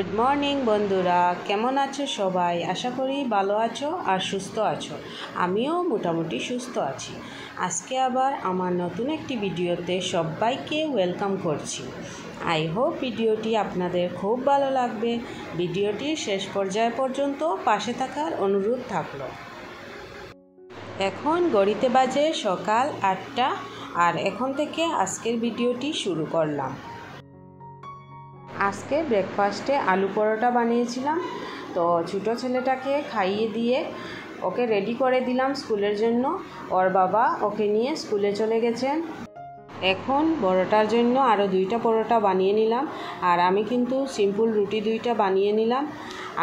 Good morning বন্ধুরা, কেমন আছো সবাই? আশা করি ভালো আছো আর সুস্থ আছো। আমিও মোটামুটি সুস্থ আছি। আজকে আবার আমার নতুন একটি ভিডিওতে সবাইকে ওয়েলকাম করছি। আই হোপ ভিডিওটি আপনাদের খুব ভালো লাগবে। ভিডিওটির শেষ পর্যায় পর্যন্ত পাশে থাকার অনুরোধ থাকলো। এখন ঘড়িতে বাজে সকাল 8টা আর এখন থেকে আজকের ভিডিওটি শুরু করলাম। আজকে ব্রেকফাস্টে আলু পরোটা বানিয়েছিলাম। তো ছোটো ছেলেটাকে খাইয়ে দিয়ে ওকে রেডি করে দিলাম স্কুলের জন্য। ওর বাবা ওকে নিয়ে স্কুলে চলে গেছেন। এখন পরোটার জন্য আরও 2টা পরোটা বানিয়ে নিলাম, আর আমি কিন্তু সিম্পল রুটি 2টা বানিয়ে নিলাম।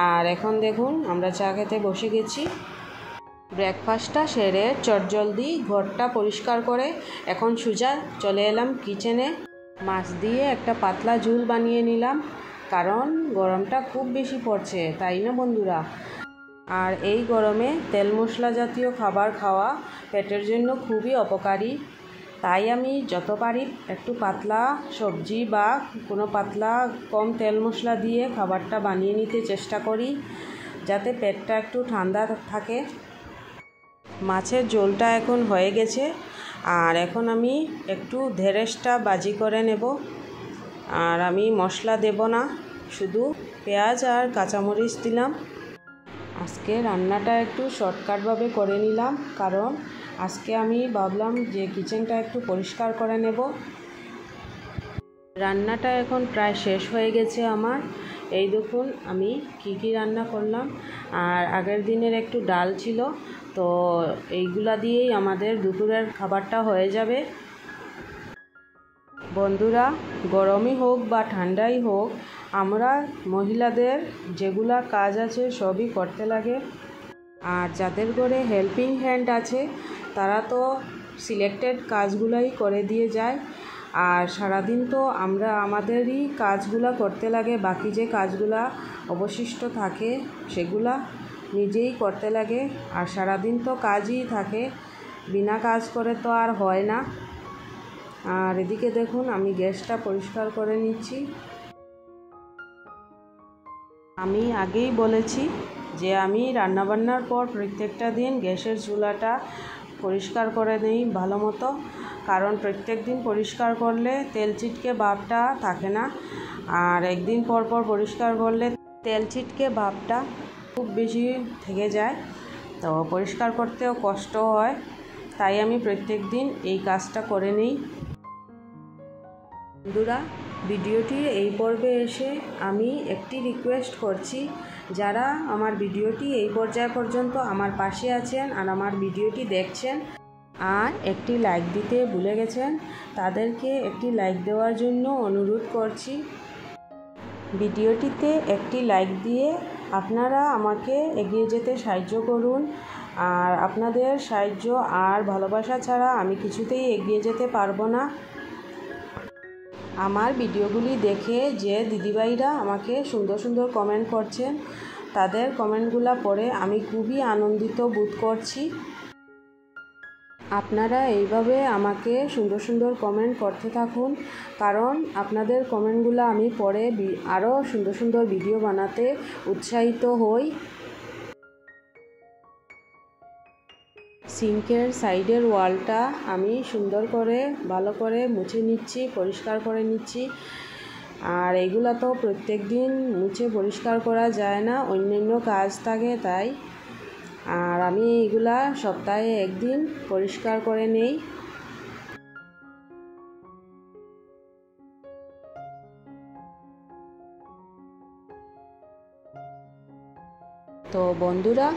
আর এখন দেখুন আমরা চা খেতে বসে গেছি। ব্রেকফাস্টটা সেরে চটজলদি ঘরটা পরিষ্কার করে এখন সোজা চলে এলাম কিচেনে। মাছ দিয়ে একটা পাতলা ঝোল বানিয়ে নিলাম, কারণ গরমটা খুব বেশি পড়ছে, তাই না বন্ধুরা? আর এই গরমে তেল মশলা জাতীয় খাবার খাওয়া পেটের জন্য খুবই অপকারী। তাই আমি যত পারি একটু পাতলা সবজি বা কোনো পাতলা কম তেল মশলা দিয়ে খাবারটা বানিয়ে নিতে চেষ্টা করি, যাতে পেটটা একটু ঠান্ডা থাকে। মাছের ঝোলটা এখন হয়ে গেছে, আর এখন আমি একটু ঢেঁড়সটা ভাজি করে নেব। আর আমি মশলা দেব না, শুধু পেঁয়াজ আর কাঁচামরিচ দিলাম। আজকে রান্নাটা একটু শর্টকাটভাবে করে নিলাম, কারণ আজকে আমি ভাবলাম যে কিচেনটা একটু পরিষ্কার করে নেব। রান্নাটা এখন প্রায় শেষ হয়ে গেছে আমার। এই দেখুন আমি কি রান্না করলাম। আর আগের দিনের একটু ডাল ছিল, তো এইগুলা দিয়েই আমাদের দুপুরের খাবারটা হয়ে যাবে। বন্ধুরা, গরমই হোক বা ঠান্ডাই হোক, আমরা মহিলাদের যেগুলা কাজ আছে সবই করতে লাগে। আর যাদের ঘরে হেল্পিং হ্যান্ড আছে তারা তো সিলেক্টেড কাজগুলাই করে দিয়ে যায়। আর সারাদিন তো আমরা আমাদেরই কাজগুলা করতে লাগে, বাকি যে কাজগুলা অবশিষ্ট থাকে সেগুলা নিজেই করতে লাগে। আর সারাদিন তো কাজই থাকে, বিনা কাজ করে তো আর হয় না। আর এদিকে দেখুন আমি গ্যাসটা পরিষ্কার করে নিচ্ছি। আমি আগেই বলেছি যে আমি রান্নাবান্নার পর প্রত্যেকটা দিন গ্যাসের চুলাটা পরিষ্কার করে নিই ভালো মতো, কারণ প্রত্যেক দিন পরিষ্কার করলে তেল ছিটকে ভাবটা থাকে না। আর একদিন পর পর পরিষ্কার করলে তেল ছিটকে ভাবটা খুব বেশি থেকে যায়, তো পরিষ্কার করতেও কষ্ট হয়। তাই আমি প্রত্যেক দিন এই কাজটা করে নিই। বন্ধুরা, ভিডিওটির এই পর্বে এসে আমি একটি রিকোয়েস্ট করছি, যারা আমার ভিডিওটি এই পর্যায় পর্যন্ত আমার পাশে আছেন আর আমার ভিডিওটি দেখছেন আর একটি লাইক দিতে ভুলে গেছেন, তাদেরকে একটি লাইক দেওয়ার জন্য অনুরোধ করছি। ভিডিওটিতে একটি লাইক দিয়ে আপনারা আমাকে এগিয়ে যেতে সাহায্য করুন। আর আপনাদের সাহায্য আর ভালোবাসা ছাড়া আমি কিছুতেই এগিয়ে যেতে পারবো না। আমার ভিডিওগুলি দেখে যে দিদিভাইরা আমাকে সুন্দর সুন্দর কমেন্ট করছেন, তাদের কমেন্টগুলো পড়ে আমি খুবই আনন্দিত বোধ করছি। আপনারা এইভাবে আমাকে সুন্দর সুন্দর কমেন্ট করতে থাকুন, কারণ আপনাদের কমেন্টগুলো আমি পড়ে আরও সুন্দর সুন্দর ভিডিও বানাতে উৎসাহিত হই। সিঙ্কের সাইডের ওয়ালটা আমি সুন্দর করে ভালো করে মুছে নিচ্ছি, পরিষ্কার করে নিচ্ছি। আর এইগুলো তো প্রত্যেক দিন মুছে পরিষ্কার করা যায় না, অন্যান্য কাজ থাকে তাই। আর আমি এইগুলা সপ্তাহে একদিন পরিষ্কার করে নেই। তো বন্ধুরা,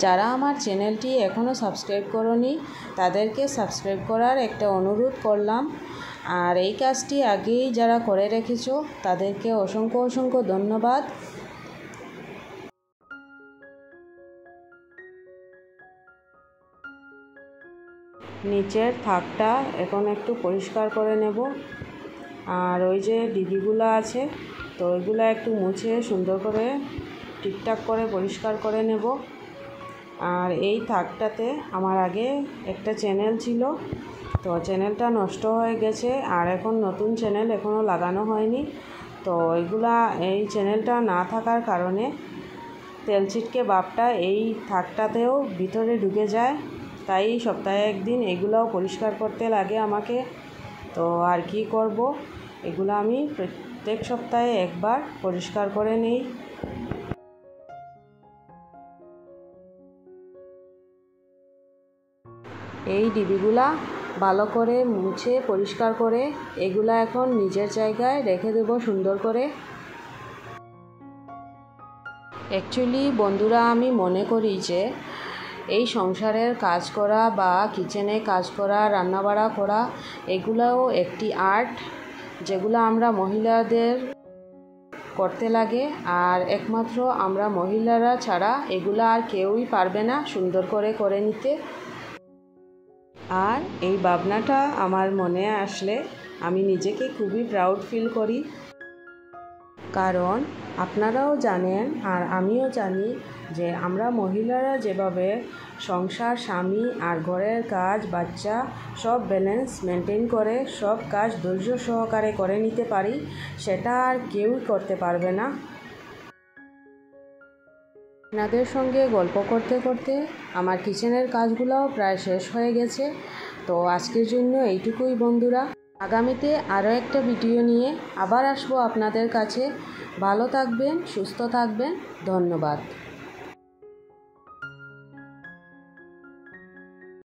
যারা আমার চ্যানেলটি এখনও সাবস্ক্রাইব করনি তাদেরকে সাবস্ক্রাইব করার একটা অনুরোধ করলাম। আর এই কাজটি আগেই যারা করে রেখেছো তাদেরকে অসংখ্য অসংখ্য ধন্যবাদ। নিচের থাকটা এখন একটু পরিষ্কার করে নেব। আর ওই যে ডিবিগুলো আছে তো ওইগুলো একটু মুছে সুন্দর করে ঠিকঠাক করে পরিষ্কার করে নেব। আর এই থাকটাতে আমার আগে একটা চ্যানেল ছিল, তো চ্যানেলটা নষ্ট হয়ে গেছে আর এখন নতুন চ্যানেল এখনও লাগানো হয়নি। তো এগুলা এই চ্যানেলটা না থাকার কারণে তেল ছিটকে ভাবটা এই থাকটাতেও ভিতরে ঢুকে যায়, তাই সপ্তাহে একদিন এগুলাও পরিষ্কার করতে লাগে আমাকে। তো আর কি করব, এগুলো আমি প্রত্যেক সপ্তাহে একবার পরিষ্কার করে নিই। এই ডিবিগুলা ভালো করে মুছে পরিষ্কার করে এগুলা এখন নিজের জায়গায় রেখে দেব সুন্দর করে। অ্যাকচুয়ালি বন্ধুরা, আমি মনে করি যে এই সংসারের কাজ করা বা কিচেনে কাজ করা, রান্নাবাড়া করা, এগুলাও একটি আর্ট, যেগুলো আমরা মহিলাদের করতে লাগে। আর একমাত্র আমরা মহিলারা ছাড়া এগুলো আর কেউই পারবে না সুন্দর করে নিতে। আর এই ভাবনাটা আমার মনে আসলে আমি নিজেকে খুবই প্রাউড ফিল করি, কারণ আপনারাও জানেন আর আমিও জানি যে আমরা মহিলারা যেভাবে সংসার, স্বামী আর ঘরের কাজ, বাচ্চা সব ব্যালেন্স মেনটেন করে সব কাজ ধৈর্য সহকারে করে নিতে পারি, সেটা আর কেউই করতে পারবে না। আপনাদের সঙ্গে গল্প করতে করতে আমার কিচেনের কাজগুলোও প্রায় শেষ হয়ে গেছে। তো আজকের জন্য এইটুকুই বন্ধুরা। আগামীতে আরও একটা ভিডিও নিয়ে আবার আসবো আপনাদের কাছে। ভালো থাকবেন, সুস্থ থাকবেন, ধন্যবাদ।